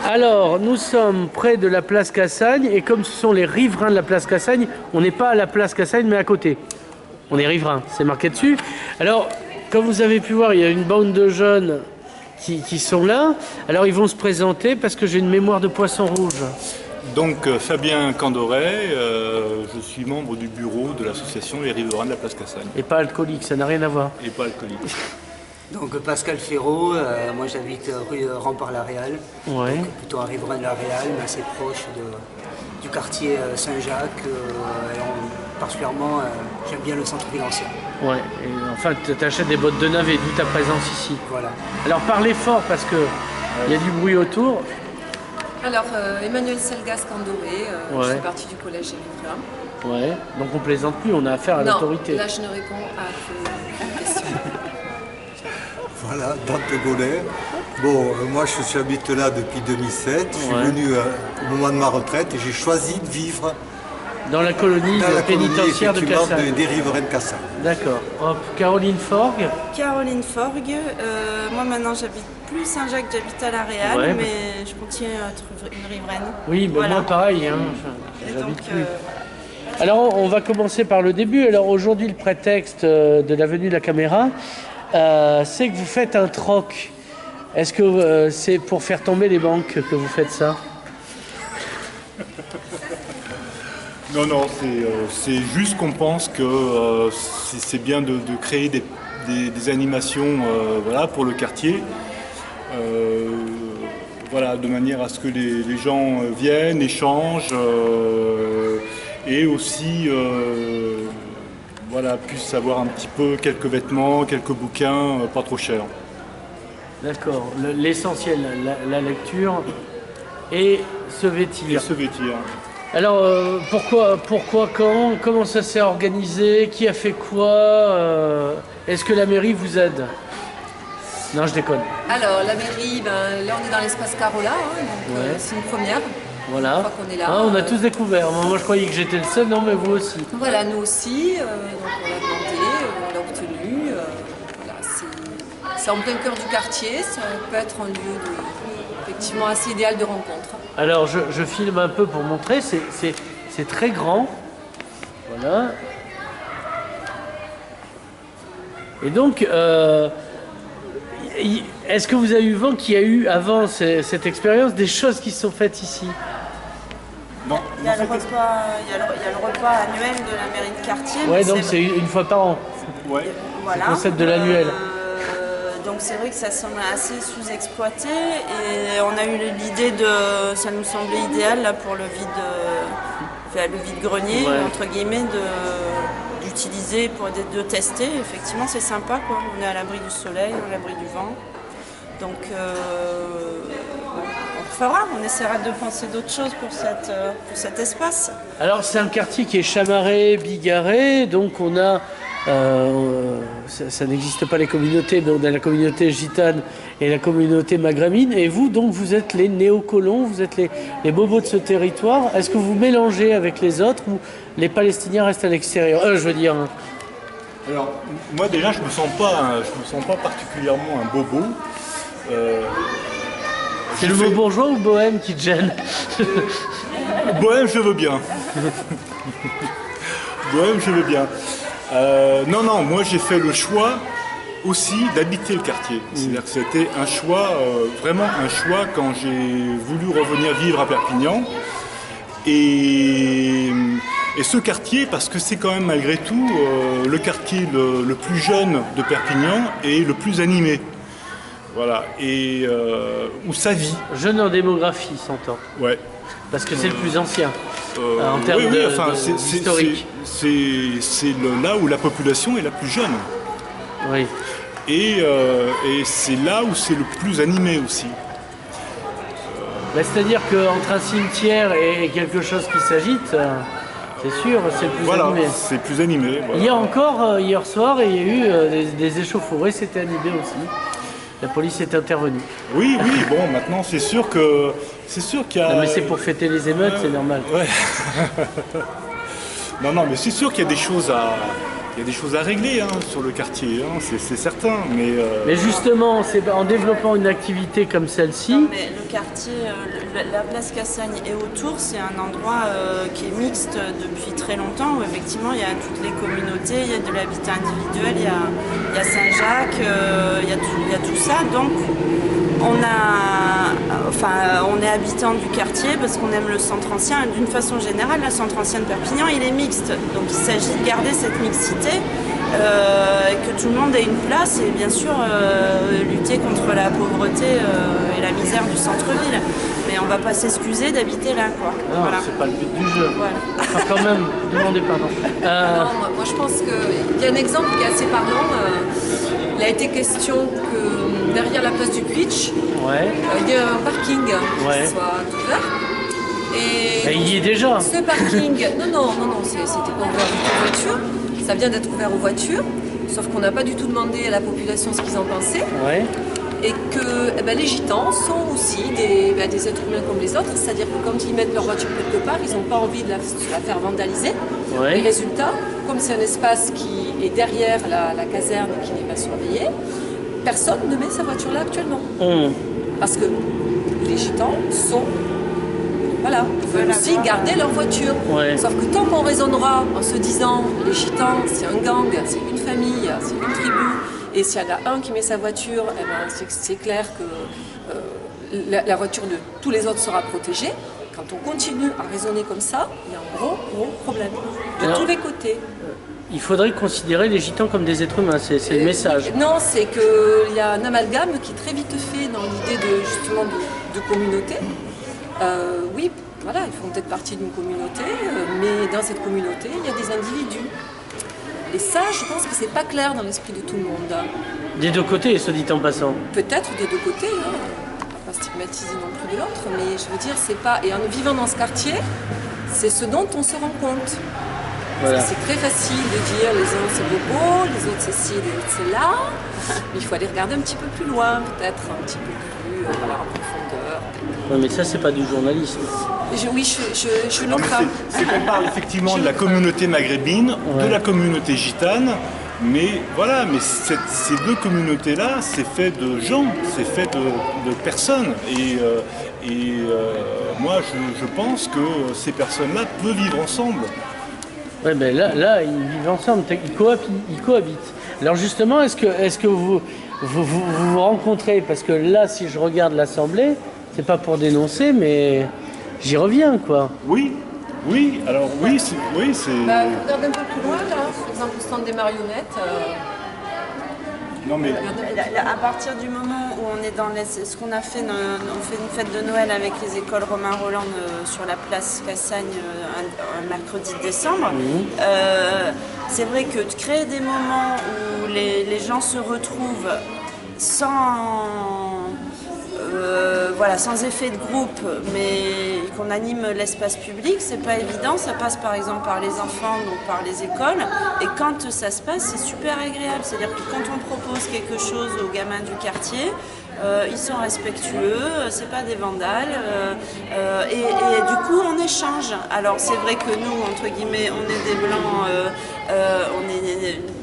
Alors, nous sommes près de la place Cassagne et comme ce sont les riverains de la place Cassagne, on n'est pas à la place Cassagne mais à côté. On est riverains, c'est marqué dessus. Alors, comme vous avez pu voir, il y a une bande de jeunes qui sont là. Alors, ils vont se présenter parce que j'ai une mémoire de poisson rouge. Donc Fabien Candoret, je suis membre du bureau de l'association Les Riverains de la place Cassagne. Et pas alcoolique, ça n'a rien à voir. Et pas alcoolique. Donc Pascal Ferraud, moi j'habite rue Rempart-la-Réal, Ouais. donc plutôt un riverain de la Réal, mais assez proche du quartier Saint-Jacques. Particulièrement, j'aime bien le centre-ville ancien. Ouais. Et enfin, tu achètes des bottes de navet, d'où ta présence ici. Voilà. Alors, parlez fort parce que il y a du bruit autour. Alors, Emmanuel Selgas Candoret, Ouais. je fais partie du collège des Riverains. Ouais. Donc, on plaisante plus, on a affaire à l'autorité. Non, là je ne réponds à aucune question. Voilà, Dante de Gaulet. Bon, moi j'habite là depuis 2007. Je suis Ouais. venu au moment de ma retraite et j'ai choisi de vivre Dans la colonie dans la colonie pénitentiaire de effectivement, Cassagne. des riverains de Cassagne. D'accord. Hop, Caroline Forgue. Caroline Forgue, moi maintenant j'habite plus Saint-Jacques, j'habite à la Réal, Ouais. mais je continue à être une riveraine. Oui, ben Voilà. moi pareil, hein. Et J'habite donc, plus. Alors, on va commencer par le début. Alors, aujourd'hui, le prétexte de la venue de la caméra, c'est que vous faites un troc. Est-ce que c'est pour faire tomber les banques que vous faites ça? Non, non, c'est juste qu'on pense que c'est bien de créer des animations voilà, pour le quartier. Voilà, de manière à ce que les gens viennent, échangent et aussi voilà, puissent avoir un petit peu quelques vêtements, quelques bouquins, pas trop chers. D'accord. L'essentiel, la lecture et se Et vêtir. se vêtir. Alors, pourquoi, quand, comment ça s'est organisé? Qui a fait quoi? Est-ce que la mairie vous aide? Non, je déconne. Alors, la mairie, là on est dans l'espace Carola, hein, donc Ouais. c'est une première. Voilà. Une fois qu'on est là, Ah, on a tous découvert. Moi, je croyais que j'étais le seul. Non, mais vous aussi. Voilà, nous aussi, donc on l'a demandé, on l'a obtenu. Voilà, c'est en plein cœur du quartier, ça peut être un lieu effectivement assez idéal de rencontre. Alors, je filme un peu pour montrer. C'est très grand. Voilà. Et donc, est-ce que vous avez eu vent qu'il y a eu, avant cette expérience, des choses qui se sont faites ici? Non, Il y a le repas annuel de la mairie de quartier. Ouais, mais donc c'est une fois par an. ouais. voilà. le concept de l'annuel. Donc c'est vrai que ça semble assez sous-exploité et on a eu l'idée ça nous semblait idéal là pour le vide-grenier, Ouais. entre guillemets, d'utiliser de tester. Effectivement, c'est sympa, quoi. On est à l'abri du soleil, à l'abri du vent. Donc on fera, on essaiera de penser d'autres choses pour cet espace. Alors, c'est un quartier qui est chamarré, bigarré, donc on a... ça n'existe pas les communautés, mais on a la communauté gitane et la communauté maghrébine. Et vous, donc, vous êtes les néocolons, vous êtes les bobos de ce territoire. Est-ce que vous mélangez avec les autres ou les Palestiniens restent à l'extérieur? Je veux dire... hein. Alors, moi déjà, je me sens pas particulièrement un bobo. C'est le mot bourgeois ou bohème qui te gêne? Bohème, je veux bien. Bohème, je veux bien. Non, moi j'ai fait le choix aussi d'habiter le quartier. C'est-à-dire que c'était un choix, vraiment un choix quand j'ai voulu revenir vivre à Perpignan. Et ce quartier, parce que c'est quand même malgré tout le quartier le plus jeune de Perpignan et le plus animé. Voilà, et où ça vit. Jeune en démographie, s'entend. Ouais. Parce que c'est le plus ancien. En termes oui, enfin, historiques. c'est là où la population est la plus jeune. Oui. Et c'est là où c'est le plus animé aussi. C'est-à-dire qu'entre un cimetière et quelque chose qui s'agite, c'est sûr, c'est le plus Voilà, animé. c'est plus animé. Voilà. Hier encore, hier soir, il y a eu des échauffourées, c'était animé aussi. La police est intervenue. Oui, bon, maintenant c'est sûr qu'il y a... Non, mais c'est pour fêter les émeutes, c'est normal. Ouais. Non, mais c'est sûr qu'il y a des choses il y a des choses à régler hein, sur le quartier, hein, c'est certain. Mais justement, c'est en développant une activité comme celle-ci. Non, mais le quartier, la place Cassagne et autour, c'est un endroit qui est mixte depuis très longtemps, où effectivement il y a toutes les communautés, il y a de l'habitat individuel, il y a Saint-Jacques, il y a tout ça. Donc on est habitant du quartier parce qu'on aime le centre ancien. D'une façon générale, le centre ancien de Perpignan, il est mixte. Donc il s'agit de garder cette mixité, que tout le monde ait une place et bien sûr lutter contre la pauvreté et la misère du centre-ville. Mais on ne va pas s'excuser d'habiter là, quoi. Non, voilà. C'est pas le but du jeu. Voilà. Enfin, quand même, demandez pardon. Non, moi je pense qu'il y a un exemple qui est assez parlant. Il a été question que derrière la place du Quitch, il y a un parking qui soit ouvert. Et il y est déjà. Ce parking, non, c'était pas ouvert aux voitures. Ça vient d'être ouvert aux voitures, sauf qu'on n'a pas du tout demandé à la population ce qu'ils en pensaient. Et que les gitans sont aussi des êtres humains comme les autres, c'est-à-dire que quand ils mettent leur voiture quelque part, ils n'ont pas envie de la faire vandaliser. Et résultat, comme c'est un espace qui est derrière la caserne et qui n'est pas surveillé, personne ne met sa voiture là actuellement. Parce que les gitans veulent aussi garder leur voiture. Sauf que tant qu'on raisonnera en se disant les gitans, c'est un gang, c'est une famille, c'est une tribu, et s'il y en a un qui met sa voiture, c'est clair que la voiture de tous les autres sera protégée. Quand on continue à raisonner comme ça, il y a un gros problème de tous les côtés. Il faudrait considérer les gitans comme des êtres humains, c'est le message. Non, c'est qu'il y a un amalgame qui est très vite fait dans l'idée justement de communauté. Oui, voilà, ils font peut-être partie d'une communauté, mais dans cette communauté, il y a des individus. Et ça, je pense que c'est pas clair dans l'esprit de tout le monde. Des deux côtés, soit dit en passant. Peut-être des deux côtés, hein. On va pas stigmatiser non plus de l'autre, mais je veux dire, c'est pas... Et en vivant dans ce quartier, c'est ce dont on se rend compte. Parce que c'est très facile de dire les uns c'est bobo, les autres c'est ci, les autres c'est là. Mais il faut aller regarder un petit peu plus loin, peut-être un petit peu plus en profondeur. Ouais, mais ça, c'est pas du journalisme. Oui, je le crains. C'est qu'on parle effectivement de la communauté maghrébine, de la communauté gitane, mais voilà, mais ces deux communautés-là, c'est fait de gens, c'est fait de personnes. Et moi, je pense que ces personnes-là peuvent vivre ensemble. Ouais, ben là, ils vivent ensemble, ils cohabitent. Alors justement, est-ce que vous rencontrez, parce que là, si je regarde l'Assemblée, c'est pas pour dénoncer, mais j'y reviens, quoi. Oui, alors oui, c'est... Regarde un peu plus loin, là, par exemple, le stand des marionnettes. Non, mais... À partir du moment où on est dans ce qu'on a fait, on fait une fête de Noël avec les écoles Romain Roland sur la place Cassagne un mercredi de décembre. C'est vrai que de créer des moments où les gens se retrouvent sans effet de groupe, mais qu'on anime l'espace public, c'est pas évident. Ça passe par exemple par les enfants, donc par les écoles. Et quand ça se passe, c'est super agréable. C'est-à-dire que quand on propose quelque chose aux gamins du quartier, ils sont respectueux, c'est pas des vandales, et du coup on échange. Alors c'est vrai que nous, entre guillemets, on est des blancs,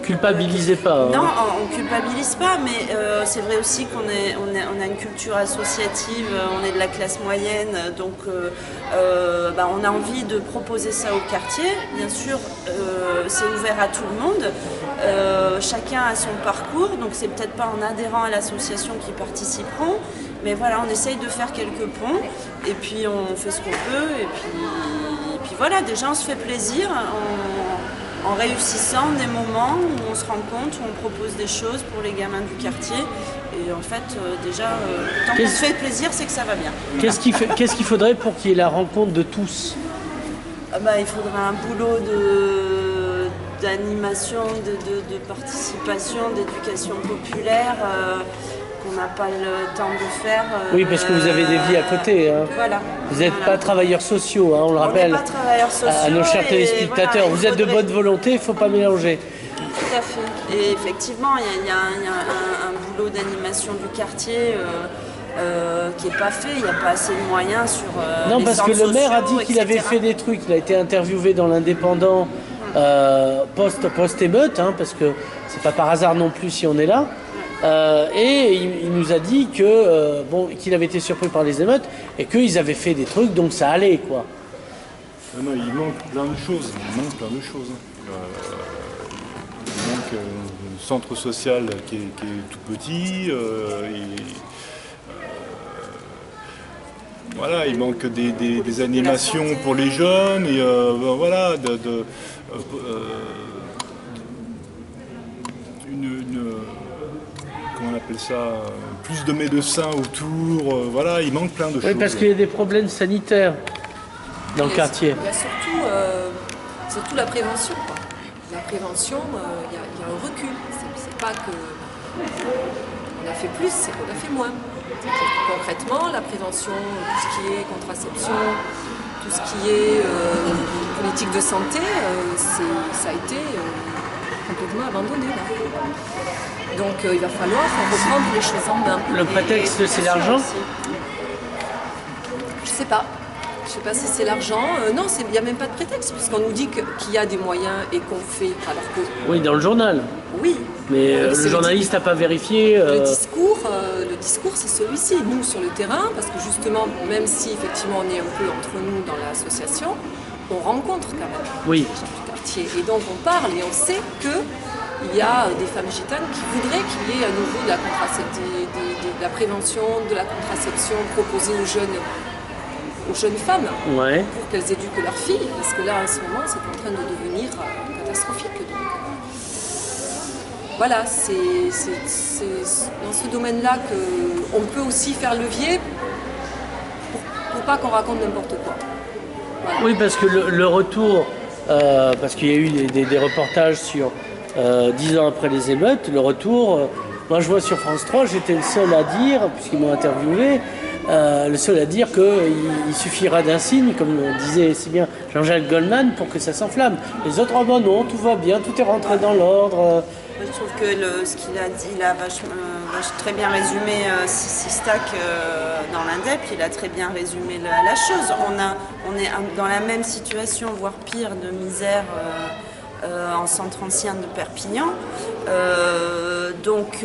Culpabilisez pas. Non, on culpabilise pas, mais c'est vrai aussi qu'on a une culture associative, on est de la classe moyenne, donc on a envie de proposer ça au quartier. Bien sûr, c'est ouvert à tout le monde, chacun a son parcours, donc c'est peut-être pas en adhérant à l'association qui participeront, mais voilà, on essaye de faire quelques ponts, et puis on fait ce qu'on peut, et puis voilà, déjà on se fait plaisir, en réussissant des moments où on se rencontre, où on propose des choses pour les gamins du quartier. Et en fait, tant qu'on se fait plaisir, c'est que ça va bien. Qu'est-ce qu'il faudrait pour qu'il y ait la rencontre de tous ? Il faudrait un boulot d'animation, de participation, d'éducation populaire qu'on n'a pas le temps de faire. Oui, parce que vous avez des vies à côté. Hein. Voilà. Vous n'êtes pas travailleurs sociaux, hein, on le rappelle à nos chers téléspectateurs. Vous êtes de bonne volonté, il ne faut pas mélanger. Tout à fait. Et effectivement, il y a un boulot d'animation du quartier qui n'est pas fait. Il n'y a pas assez de moyens sur non, les parce centres que le maire a dit sociaux, qu'il avait etc. fait des trucs. Il a été interviewé dans l'Indépendant post-émeute, hein, parce que c'est pas par hasard non plus si on est là. Et il nous a dit que qu'il avait été surpris par les émeutes et qu'ils avaient fait des trucs, donc ça allait, quoi. Non, il manque plein de choses. Il manque un centre social qui est tout petit. Voilà, il manque des animations pour les jeunes et voilà, comment on appelle ça, plus de médecins autour. Voilà, il manque plein de choses. Oui, parce qu'il y a des problèmes sanitaires dans le quartier. Il y a surtout la prévention, quoi. La prévention, il y a un recul. C'est pas que on a fait plus, c'est qu'on a fait moins. Concrètement, la prévention, tout ce qui est contraception, tout ce qui est politique de santé, ça a été complètement abandonné. Là. Donc il va falloir reprendre les choses en main. Le prétexte, c'est l'argent ? Je sais pas. Je ne sais pas si c'est l'argent. Non, il n'y a même pas de prétexte, puisqu'on nous dit qu'il y a des moyens et qu'on fait. Alors que... Oui, dans le journal. Oui. Mais le journaliste n'a pas vérifié. Le discours, c'est celui-ci. Nous, sur le terrain, parce que justement, même si effectivement on est un peu entre nous dans l'association, on rencontre quand même les gens du quartier. Et donc on parle et on sait qu'il y a des femmes gitanes qui voudraient qu'il y ait à nouveau de la prévention, de la contraception proposée aux jeunes femmes pour qu'elles éduquent leurs filles, parce que là en ce moment c'est en train de devenir catastrophique. Donc, voilà, c'est dans ce domaine-là qu'on peut aussi faire levier pour pas qu'on raconte n'importe quoi. Voilà. Oui, parce que le retour, parce qu'il y a eu des reportages sur 10 ans après les émeutes, le retour, moi je vois sur France 3, j'étais le seul à dire, puisqu'ils m'ont interviewé, le seul à dire qu'il suffira d'un signe, comme disait si bien Jean-Jacques Goldman, pour que ça s'enflamme. Les autres, oh ben non, tout va bien, tout est rentré dans l'ordre. Je trouve que ce qu'il a dit, il a très bien résumé Sistac dans l'Indep, il a très bien résumé la chose. On est dans la même situation, voire pire, de misère en centre ancien de Perpignan. Donc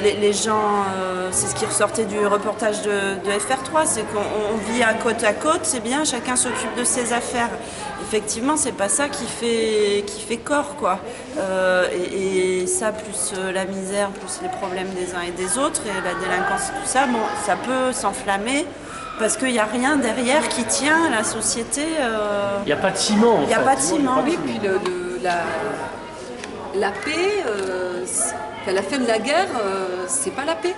les gens, c'est ce qui ressortait du reportage de FR3, c'est qu'on vit à côte, c'est bien, chacun s'occupe de ses affaires. Effectivement, c'est pas ça qui fait corps, quoi. Et ça, plus la misère, plus les problèmes des uns et des autres, et la délinquance, tout ça, bon, ça peut s'enflammer. Parce qu'il n'y a rien derrière qui tient la société. Il n'y a pas de ciment. Il n'y a pas de ciment. Oui, puis la paix, à la fin de la guerre, c'est pas la paix.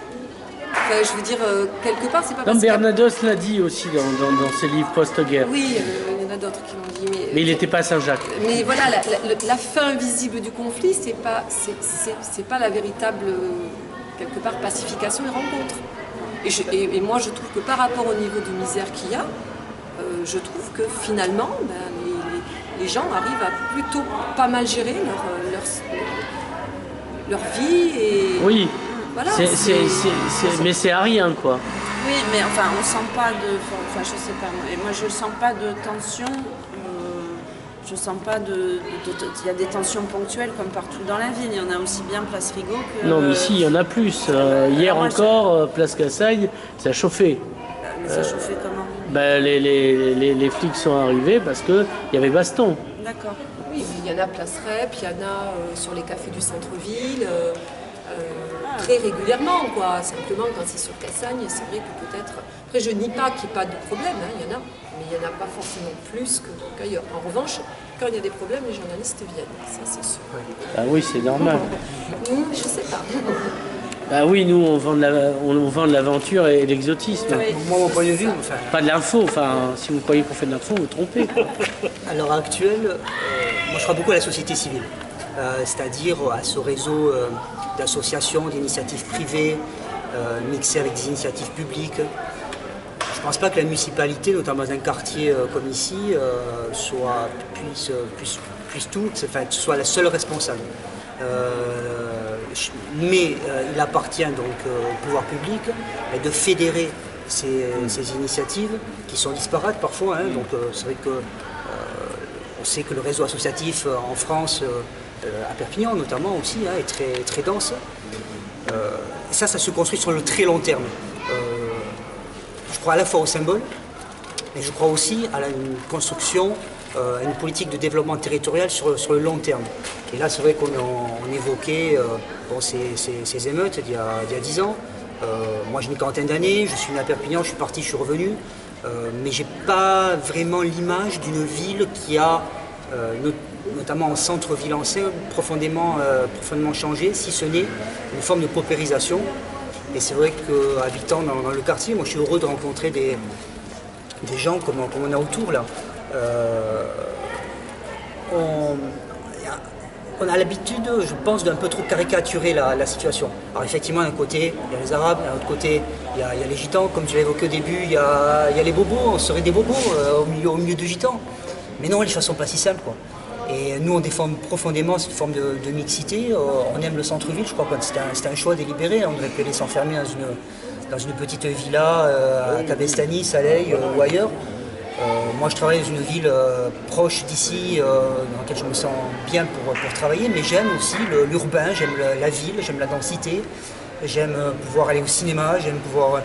Enfin, je veux dire, quelque part, c'est pas parce que... Bernados l'a dit aussi dans ses livres post-guerre. Oui, il y en a d'autres qui l'ont dit. Mais il n'était pas à Saint-Jacques. Mais voilà, la fin visible du conflit, c'est pas la véritable, quelque part, pacification et rencontre. Et moi, je trouve que par rapport au niveau de misère qu'il y a, je trouve que finalement, les gens arrivent à plutôt pas mal gérer leur vie. Et oui, voilà, mais c'est à rien, quoi. Oui, mais enfin, on sent pas de... Enfin, je sais pas, et moi, je sens pas de tension. Je sens pas il y a des tensions ponctuelles comme partout dans la ville. Il y en a aussi bien Place Rigaud que... Non, mais ici, il y en a plus. Hier encore, Place Cassagne, ça a chauffé. Mais ça chauffait comment ? Les flics sont arrivés parce qu'il y avait baston. D'accord. Oui, il y en a Place Rep, il y en a sur les cafés du centre-ville, très régulièrement, quoi. Simplement, quand c'est sur Cassagne, c'est vrai que peut-être... Après, je nie pas qu'il n'y ait pas de problème, hein, il y en a. Mais il n'y en a pas forcément plus qu'ailleurs. En revanche, quand il y a des problèmes, les journalistes viennent, ça c'est sûr. Ah oui, c'est normal. Je sais pas. Ah oui, nous on vend de l'aventure et de l'exotisme. Oui. Moi, mon point de vue, enfin... Pas de l'info, enfin, si vous croyez qu'on fait de l'info, vous vous trompez. À l'heure actuelle, moi je crois beaucoup à la société civile, c'est-à-dire à ce réseau d'associations, d'initiatives privées, mixées avec des initiatives publiques. Je ne pense pas que la municipalité, notamment dans un quartier comme ici, puisse tout, enfin, soit la seule responsable. Mais il appartient donc au pouvoir public de fédérer ces initiatives qui sont disparates parfois. Hein, donc c'est vrai que sait que le réseau associatif en France, à Perpignan notamment aussi, est très, très dense. Ça se construit sur le très long terme. Je crois à la fois au symbole, mais je crois aussi à une construction, à une politique de développement territorial sur le long terme. Et là, c'est vrai qu'on évoquait ces émeutes il y a 10 ans. Moi, j'ai une quarantaine d'années, je suis né à Perpignan, je suis parti, je suis revenu. Mais je n'ai pas vraiment l'image d'une ville qui a, notamment en centre-ville ancien, profondément changé, si ce n'est une forme de paupérisation. Et c'est vrai qu'habitant dans le quartier, moi je suis heureux de rencontrer des gens comme on a autour là. On a l'habitude, je pense, d'un peu trop caricaturer la situation. Alors effectivement, d'un côté, il y a les Arabes, d'un autre côté, il y a les Gitans, comme tu l'as évoqué au début, il y a les bobos, on serait des bobos au milieu de Gitans. Mais non, les choses ne sont pas si simples, quoi. Et nous, on défend profondément cette forme de mixité. On aime le centre-ville, je crois que c'était un choix délibéré. On aurait pu aller s'enfermer dans une petite villa à Cabestany, Saleil ou ailleurs. Moi, je travaille dans une ville proche d'ici, dans laquelle je me sens bien pour travailler, mais j'aime aussi l'urbain, j'aime la ville, j'aime la densité, j'aime pouvoir aller au cinéma, j'aime pouvoir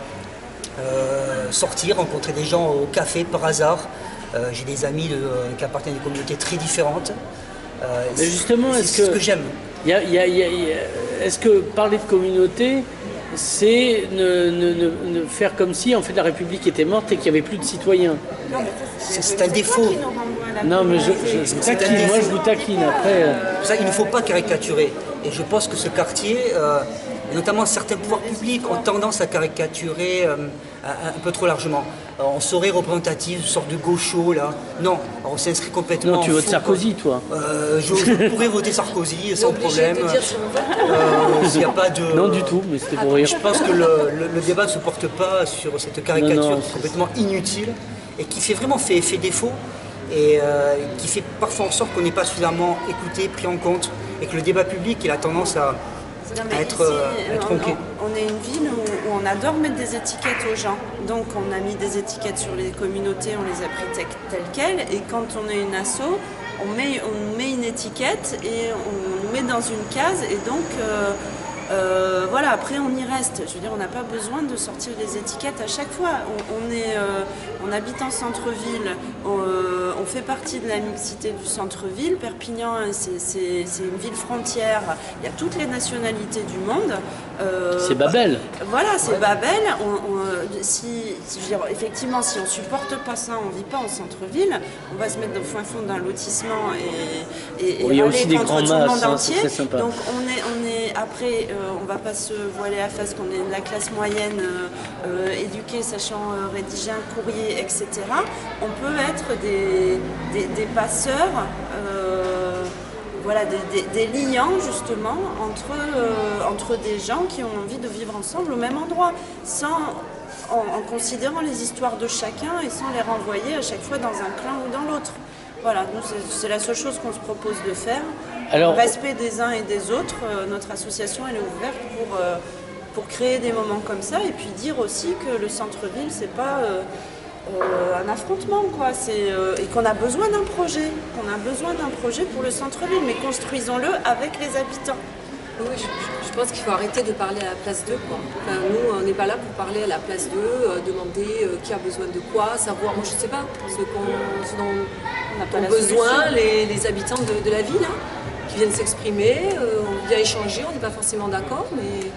sortir, rencontrer des gens au café par hasard. J'ai des amis qui appartiennent à des communautés très différentes. Mais justement, c'est ce que j'aime. Est-ce que parler de communauté, c'est ne faire comme si en fait la République était morte et qu'il n'y avait plus de citoyens? C'est un défaut. Non, mais je vous taquine, moi je vous taquine après. C'est pour ça qu'il ne faut pas caricaturer. Et je pense que ce quartier, et notamment certains pouvoirs publics, ont tendance à caricaturer un peu trop largement. On serait représentatif, une sorte de gaucho là. Non, on s'inscrit complètement. Non, tu votes Sarkozy, toi. Je pourrais voter Sarkozy sans problème. S'il y a pas de. Non, du tout, mais c'était pour rire. Je pense que le débat ne se porte pas sur cette caricature complètement inutile et qui fait vraiment fait défaut et qui fait parfois en sorte qu'on n'est pas suffisamment écouté, pris en compte et que le débat public il a tendance à être tronqué. On est une ville où on adore mettre des étiquettes aux gens. Donc on a mis des étiquettes sur les communautés, on les a pris telles quelles. Et quand on est une asso, on met une étiquette et on nous met dans une case. Et donc voilà, après on y reste. Je veux dire, on n'a pas besoin de sortir les étiquettes à chaque fois. On habite en centre-ville, on fait partie de la mixité du centre-ville. Perpignan, c'est une ville frontière, il y a toutes les nationalités du monde. C'est Babel. Voilà, c'est Babel. Je veux dire, effectivement, si on ne supporte pas ça, on ne vit pas en centre-ville, on va se mettre au fin fond d'un lotissement et il y a aller aussi des contre grands tout le monde masses, entier. c'est très sympa. Donc après, on ne va pas se voiler la face qu'on est de la classe moyenne, éduquée, sachant rédiger un courrier, etc. On peut être des passeurs, voilà, des liants justement entre des gens qui ont envie de vivre ensemble au même endroit, en considérant les histoires de chacun et sans les renvoyer à chaque fois dans un clan ou dans l'autre. Voilà, nous c'est la seule chose qu'on se propose de faire. Alors, respect des uns et des autres, notre association elle est ouverte pour créer des moments comme ça et puis dire aussi que le centre-ville c'est pas un affrontement quoi, et qu'on a besoin d'un projet, pour le centre-ville, mais construisons-le avec les habitants. Oui, je pense qu'il faut arrêter de parler à la place d'eux, quoi. Enfin, nous, on n'est pas là pour parler à la place d'eux, demander qui a besoin de quoi, savoir, moi je sais pas, ce dont ont besoin les habitants de la ville, qui viennent s'exprimer, on vient échanger, on n'est pas forcément d'accord, mais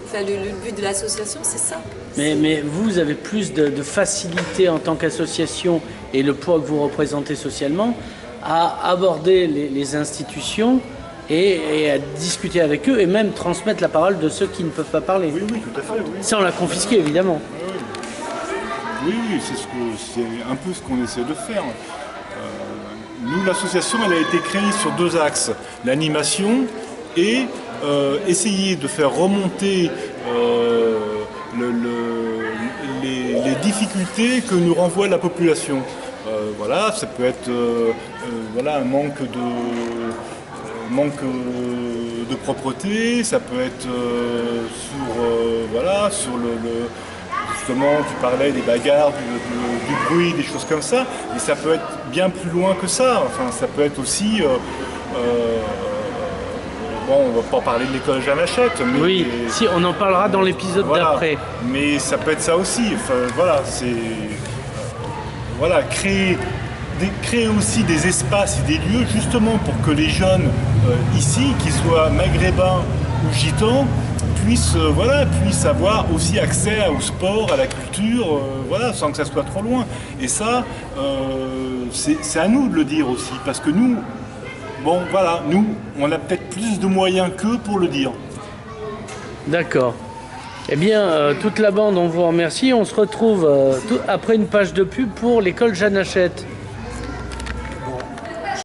enfin, le but de l'association, c'est ça. Mais vous avez plus de facilité en tant qu'association et le poids que vous représentez socialement à aborder les institutions et à discuter avec eux et même transmettre la parole de ceux qui ne peuvent pas parler. Oui, tout à fait. Oui. Sans la confisquer, évidemment. Oui, c'est un peu ce qu'on essaie de faire. Nous, l'association, elle a été créée sur 2 axes. L'animation et essayer de faire remonter les difficultés que nous renvoie la population. Voilà, ça peut être un manque de propreté, ça peut être sur justement, tu parlais des bagarres, du bruit, des choses comme ça, mais ça peut être bien plus loin que ça. Enfin, ça peut être aussi... bon, on va pas parler de l'école Jeanne Hachette, mais... Oui, si, on en parlera dans l'épisode voilà. d'après. Mais ça peut être ça aussi. Enfin, voilà, c'est... voilà, créer aussi des espaces et des lieux justement pour que les jeunes ici, qu'ils soient maghrébins ou gitans, puissent avoir aussi accès au sport, à la culture, voilà, sans que ça soit trop loin. Et ça, c'est à nous de le dire aussi, parce que nous, bon voilà, nous, on a peut-être plus de moyens qu'eux pour le dire. D'accord. Eh bien, toute la bande, on vous remercie. On se retrouve après une page de pub pour l'école Jeanne Hachette.